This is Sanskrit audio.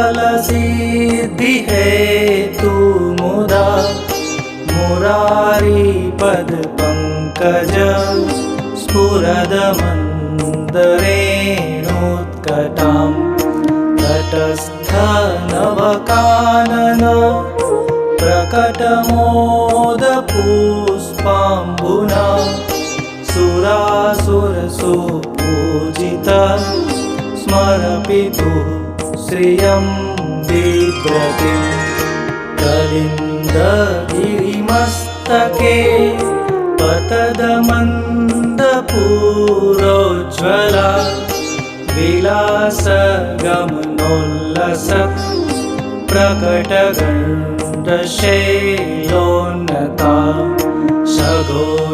सकलसिद्धिहेतु मुदा मुरारिपदपङ्कज स्फुरदमन्दरेणोत्कटां तटस्थनवकानन प्रकटमोदपुष्पाम्बुना सुरासुरसुपूजिता स्मरपितुः श्रियं बिभ्रतिं कलिन्दगिरिमस्तके पतदमन्दपूरोज्ज्वला विलासगमनोल्लसत् प्रकटगण्डशैलोन्नता सघोषगतिदम्